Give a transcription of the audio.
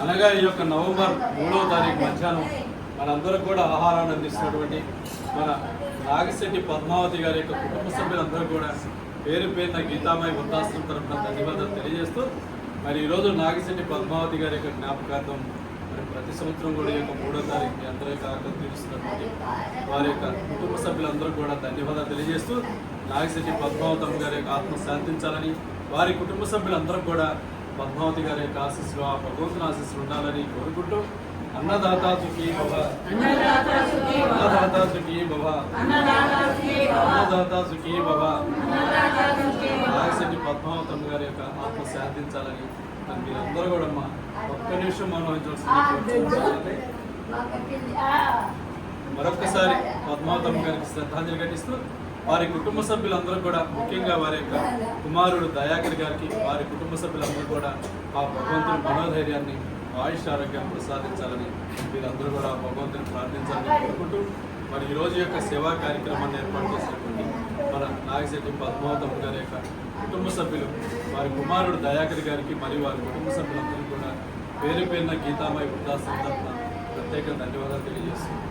అనగా ఈ యొక్క నవంబర్ 3వ తారీఖు మధ్యాహ్నం మనందరూ కూడా ఆహారాన్ని అందిస్తున్నటువంటి మన నాగిశెట్టి పద్మావతి గారి యొక్క కుటుంబ సభ్యులందరూ కూడా పేరు పేరున గీతామయ వృద్ధాశ్రమం తరఫున ధన్యవాదాలు తెలియజేస్తూ మరి ఈరోజు నాగిశెట్టి పద్మావతి గారి యొక్క జ్ఞాపకార్థం మరి ప్రతి సంవత్సరం కూడా ఈ యొక్క 3వ తారీఖుని అందరూ యొక్క ఆకలి తీరుస్తున్నటువంటి వారి యొక్క కుటుంబ సభ్యులందరూ కూడా ధన్యవాదాలు తెలియజేస్తూ నాగిశెట్టి పద్మావతి గారి యొక్క ఆత్మ శాంతించాలని వారి కుటుంబ సభ్యులందరూ కూడా పద్మావతి గారి యొక్క ఆశీస్సులు ఆ భగవంతుని ఆశీస్సులు ఉండాలని కోరుకుంటూ అన్నదాత సుఖీ భవ, అన్నదాత సుఖీ భవ, అన్నదాత సుఖీ భవ. నాగిశెట్టి పద్మావతమ్మ గారి యొక్క ఆత్మ శాంతించాలని మీరందరూ కూడా అమ్మా ఒక్క నిమిషం అనుభవించాల్సింది. మరొక్కసారి పద్మావతమ్మ గారికి శ్రద్ధాంజలి ఘటిస్తూ వారి కుటుంబ సభ్యులందరూ కూడా ముఖ్యంగా వారి యొక్క కుమారుడు దయాకర్ గారికి వారి కుటుంబ సభ్యులందరూ కూడా ఆ భగవంతుని మనోధైర్యాన్ని ఆయుష్ ఆరోగ్యాన్ని ప్రసాదించాలని మీరందరూ కూడా భగవంతుని ప్రార్థించాలని కోరుకుంటూ మరి ఈరోజు యొక్క సేవా కార్యక్రమాన్ని ఏర్పాటు చేసినటువంటి మన నాగిశెట్టి పద్మావతమ్మ గారి యొక్క కుటుంబ సభ్యులు వారి కుమారుడు దయాకర్ గారికి మరియు వారి కుటుంబ సభ్యులందరూ కూడా పేరు పేరున గీతామయ వృద్ధాశ్రమం తరఫున ప్రత్యేక ధన్యవాదాలు తెలియజేస్తున్నాను.